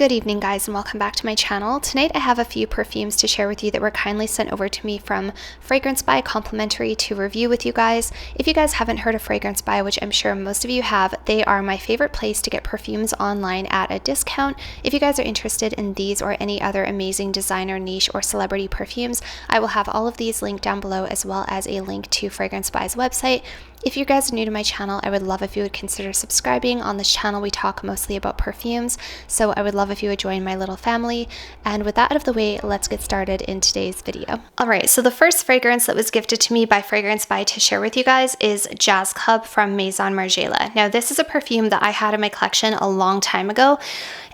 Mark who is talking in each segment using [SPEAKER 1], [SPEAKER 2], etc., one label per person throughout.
[SPEAKER 1] Good evening, guys, and welcome back to my channel. Tonight I have a few perfumes to share with you that were kindly sent over to me from Fragrance Buy, complimentary to review with you guys. If you guys haven't heard of Fragrance Buy, which I'm sure most of you have, they are my favorite place to get perfumes online at a discount. If you guys are interested in these or any other amazing designer, niche, or celebrity perfumes, I will have all of these linked down below, as well as a link to Fragrance Buy's website. If you guys are new to my channel, I would love if you would consider subscribing. On this channel, we talk mostly about perfumes, so I would love if you would join my little family. And with that out of the way, let's get started in today's video. Alright, so the first fragrance that was gifted to me by Fragrance Buy to share with you guys is Jazz Club from Maison Margiela. Now, this is a perfume that I had in my collection a long time ago,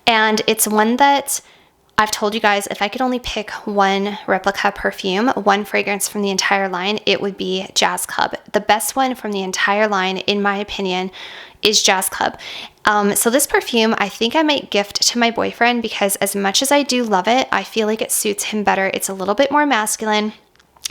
[SPEAKER 1] and it's one that I've told you guys, if I could only pick one replica perfume, one fragrance from the entire line, it would be Jazz Club. The best one from the entire line, in my opinion, is Jazz Club. So this perfume, I think I might gift to my boyfriend because as much as I do love it, I feel like it suits him better. It's a little bit more masculine.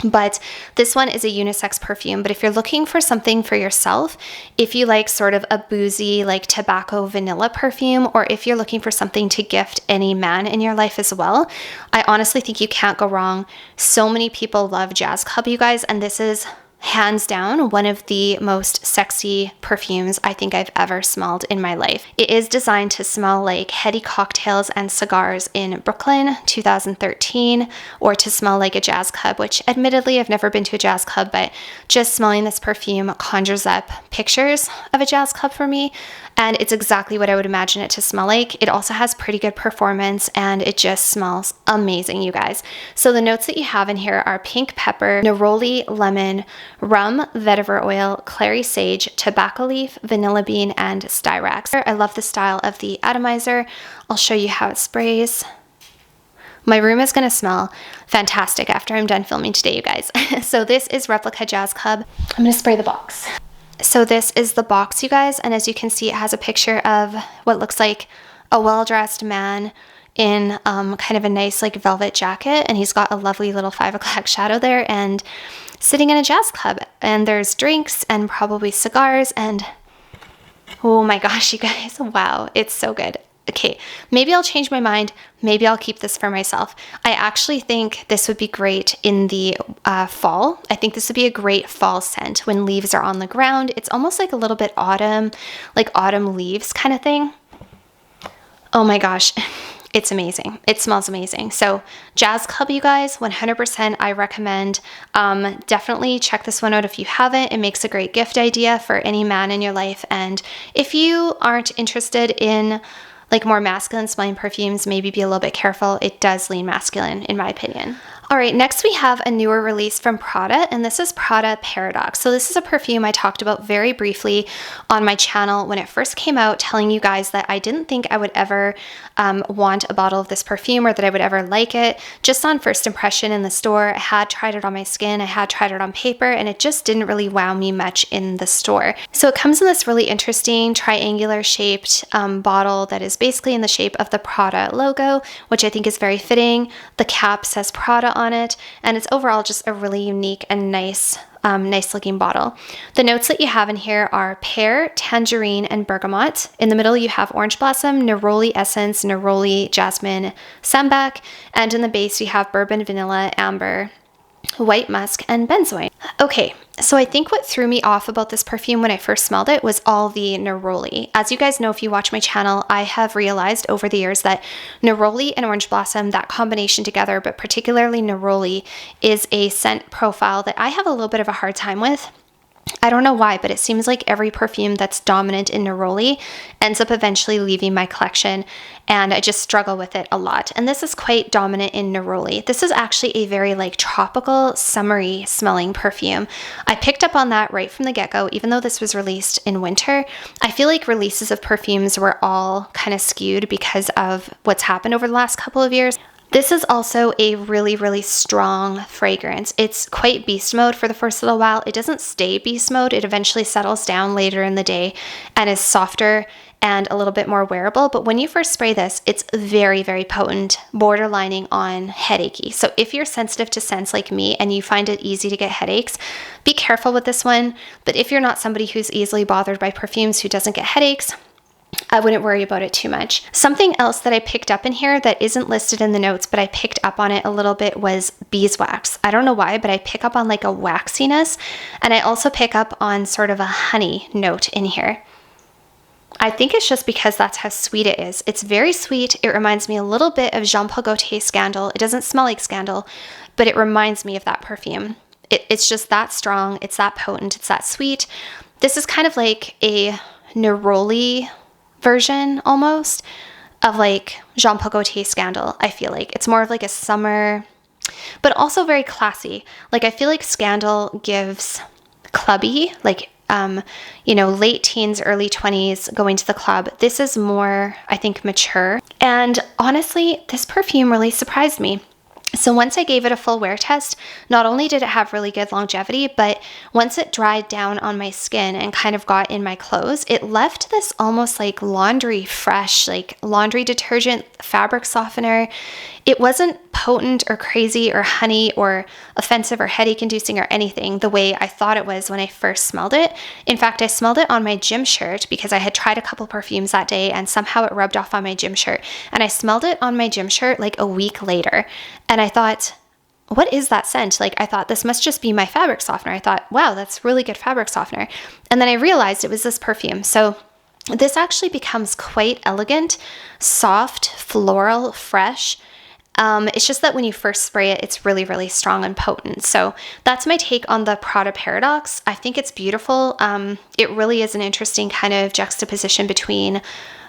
[SPEAKER 1] But this one is a unisex perfume. But if you're looking for something for yourself, if you like sort of a boozy, like tobacco vanilla perfume, or if you're looking for something to gift any man in your life as well, I honestly think you can't go wrong. So many people love Jazz Club, you guys, and this is hands down one of the most sexy perfumes I think I've ever smelled in my life. It is designed to smell like heady cocktails and cigars in Brooklyn 2013, or to smell like a jazz club, which admittedly I've never been to a jazz club, but just smelling this perfume conjures up pictures of a jazz club for me, and it's exactly what I would imagine it to smell like. It also has pretty good performance, and it just smells amazing, you guys. So the notes that you have in here are pink pepper, neroli, lemon, rum, vetiver oil, clary sage, tobacco leaf, vanilla bean, and styrax. I love the style of the atomizer. I'll show you how it sprays. My room is going to smell fantastic after I'm done filming today, you guys. So this is Replica Jazz Club. I'm going to spray the box. So this is the box, you guys, and as you can see, it has a picture of what looks like a well-dressed man in kind of a nice like velvet jacket, and he's got a lovely little 5 o'clock shadow there and sitting in a jazz club, and there's drinks and probably cigars, and oh my gosh, you guys, wow, it's so good. Okay, maybe I'll change my mind. Maybe I'll keep this for myself. I actually think this would be great in the fall. I think this would be a great fall scent when leaves are on the ground. It's almost like a little bit autumn, like autumn leaves kind of thing. Oh my gosh. It's amazing. It smells amazing. So Jazz Club, you guys, 100% I recommend. Definitely check this one out if you haven't. It makes a great gift idea for any man in your life. And if you aren't interested in like more masculine smelling perfumes, maybe be a little bit careful. It does lean masculine in my opinion. All right, next we have a newer release from Prada, and this is Prada Paradox. So this is a perfume I talked about very briefly on my channel when it first came out, telling you guys that I didn't think I would ever want a bottle of this perfume, or that I would ever like it. Just on first impression in the store, I had tried it on my skin, I had tried it on paper, and it just didn't really wow me much in the store. So it comes in this really interesting triangular shaped bottle that is basically in the shape of the Prada logo, which I think is very fitting. The cap says Prada on it, and it's overall just a really unique and nice looking bottle. The notes that you have in here are pear, tangerine, and bergamot. In the middle you have orange blossom, neroli essence, neroli, jasmine, sambac, and in the base you have bourbon, vanilla, amber, white musk, and benzoin. Okay, so I think what threw me off about this perfume when I first smelled it was all the neroli. As you guys know, if you watch my channel, I have realized over the years that neroli and orange blossom, that combination together, but particularly neroli, is a scent profile that I have a little bit of a hard time with. I don't know why, but it seems like every perfume that's dominant in neroli ends up eventually leaving my collection, and I just struggle with it a lot. And this is quite dominant in neroli. This is actually a very like tropical, summery smelling perfume. I picked up on that right from the get-go, even though this was released in winter. I feel like releases of perfumes were all kind of skewed because of what's happened over the last couple of years. This is also a really, really strong fragrance. It's quite beast mode for the first little while. It doesn't stay beast mode. It eventually settles down later in the day and is softer and a little bit more wearable. But when you first spray this, it's very, very potent, borderlining on headachy. So if you're sensitive to scents like me and you find it easy to get headaches, be careful with this one. But if you're not somebody who's easily bothered by perfumes, who doesn't get headaches, I wouldn't worry about it too much. Something else that I picked up in here that isn't listed in the notes, but I picked up on it a little bit, was beeswax. I don't know why, but I pick up on like a waxiness, and I also pick up on sort of a honey note in here. I think it's just because that's how sweet it is. It's very sweet. It reminds me a little bit of Jean Paul Gaultier Scandal. It doesn't smell like Scandal, but it reminds me of that perfume. It's just that strong. It's that potent. It's that sweet. This is kind of like a neroli version almost of like Jean Paul Gaultier Scandal. I feel like it's more of like a summer, but also very classy. Like I feel like Scandal gives clubby, like late teens, early 20s, going to the club. This is more, I think, mature. And honestly, this perfume really surprised me. So once I gave it a full wear test, not only did it have really good longevity, but once it dried down on my skin and kind of got in my clothes, it left this almost like laundry fresh, like laundry detergent, fabric softener. It wasn't potent or crazy or honey or offensive or headache inducing or anything the way I thought it was when I first smelled it. In fact, I smelled it on my gym shirt because I had tried a couple perfumes that day and somehow it rubbed off on my gym shirt. And I smelled it on my gym shirt like a week later. And I thought, what is that scent? Like, I thought this must just be my fabric softener. I thought, wow, that's really good fabric softener. And then I realized it was this perfume. So this actually becomes quite elegant, soft, floral, fresh. It's just that when you first spray it, it's really, really strong and potent. So that's my take on the Prada Paradox. I think it's beautiful. It really is an interesting kind of juxtaposition between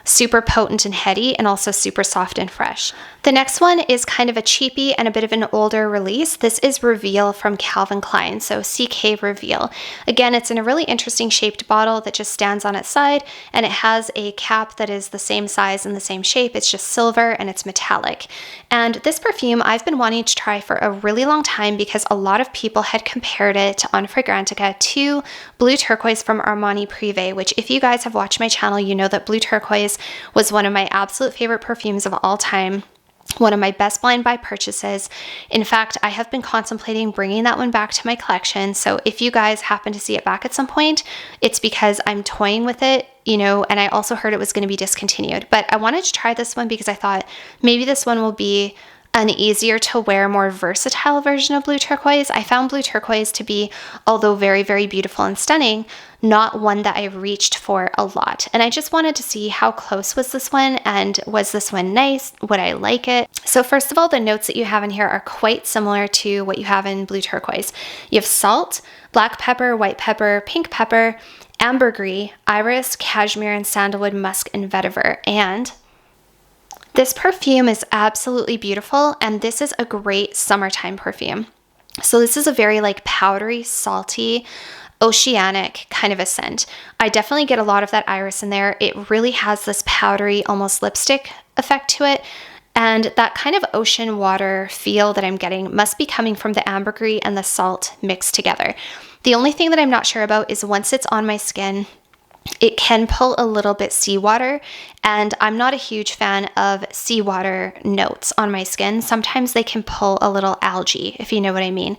[SPEAKER 1] super potent and heady and also super soft and fresh. The next one is kind of a cheapie and a bit of an older release. This is Reveal from Calvin Klein, so CK Reveal. Again, it's in a really interesting shaped bottle that just stands on its side, and it has a cap that is the same size and the same shape. It's just silver and it's metallic. And this perfume I've been wanting to try for a really long time because a lot of people had compared it on Fragrantica to Blue Turquoise from Armani Privé, which if you guys have watched my channel, you know that Blue Turquoise was one of my absolute favorite perfumes of all time. One of my best blind buy purchases. In fact, I have been contemplating bringing that one back to my collection. So if you guys happen to see it back at some point, it's because I'm toying with it, and I also heard it was going to be discontinued. But I wanted to try this one because I thought maybe this one will be an easier to wear, more versatile version of Blue Turquoise. I found Blue Turquoise to be, although very, very beautiful and stunning, not one that I reached for a lot. And I just wanted to see how close was this one, and was this one nice? Would I like it? So first of all, the notes that you have in here are quite similar to what you have in Blue Turquoise. You have salt, black pepper, white pepper, pink pepper, ambergris, iris, cashmere, and sandalwood, musk, and vetiver. And this perfume is absolutely beautiful, and this is a great summertime perfume. So this is a very like powdery, salty, oceanic kind of a scent. I definitely get a lot of that iris in there. It really has this powdery, almost lipstick effect to it. And that kind of ocean water feel that I'm getting must be coming from the ambergris and the salt mixed together. The only thing that I'm not sure about is once it's on my skin, it can pull a little bit seawater, and I'm not a huge fan of seawater notes on my skin. Sometimes they can pull a little algae, if you know what I mean.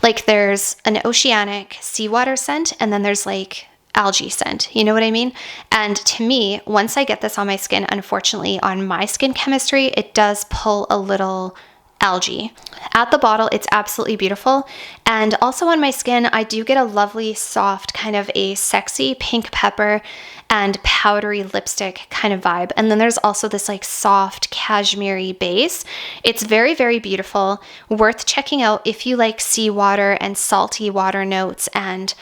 [SPEAKER 1] Like there's an oceanic seawater scent, and then there's like algae scent, you know what I mean? And to me, once I get this on my skin, unfortunately, on my skin chemistry, it does pull a little algae. At the bottle, it's absolutely beautiful. And also on my skin, I do get a lovely, soft, kind of a sexy pink pepper and powdery lipstick kind of vibe. And then there's also this like soft cashmere base. It's very, very beautiful. Worth checking out if you like seawater and salty water notes, and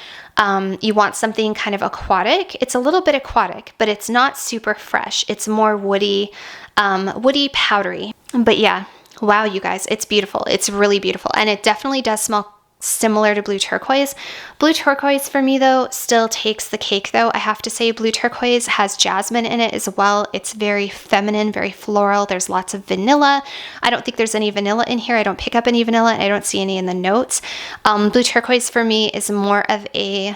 [SPEAKER 1] you want something kind of aquatic. It's a little bit aquatic, but it's not super fresh. It's more woody, powdery. But yeah. Wow, you guys, it's beautiful. It's really beautiful. And it definitely does smell similar to Blue Turquoise. Blue Turquoise for me though still takes the cake though. I have to say Blue Turquoise has jasmine in it as well. It's very feminine, very floral. There's lots of vanilla. I don't think there's any vanilla in here. I don't pick up any vanilla. I don't see any in the notes. Blue Turquoise for me is more of a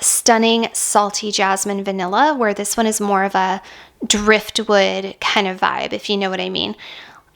[SPEAKER 1] stunning salty jasmine vanilla, where this one is more of a driftwood kind of vibe, if you know what I mean.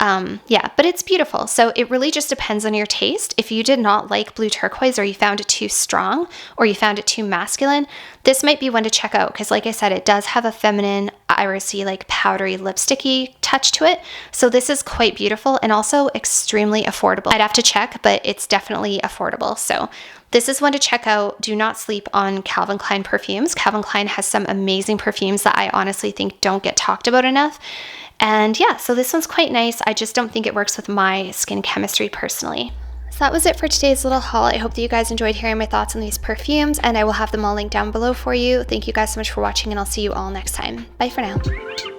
[SPEAKER 1] Yeah, but it's beautiful. So it really just depends on your taste. If you did not like Blue Turquoise, or you found it too strong, or you found it too masculine, this might be one to check out. Because like I said, it does have a feminine, irisy, like powdery lipsticky touch to it. So this is quite beautiful and also extremely affordable. I'd have to check, but it's definitely affordable. So this is one to check out. Do not sleep on Calvin Klein perfumes. Calvin Klein has some amazing perfumes that I honestly think don't get talked about enough. And yeah, so this one's quite nice. I just don't think it works with my skin chemistry personally. So that was it for today's little haul. I hope that you guys enjoyed hearing my thoughts on these perfumes, and I will have them all linked down below for you. Thank you guys so much for watching, and I'll see you all next time. Bye for now.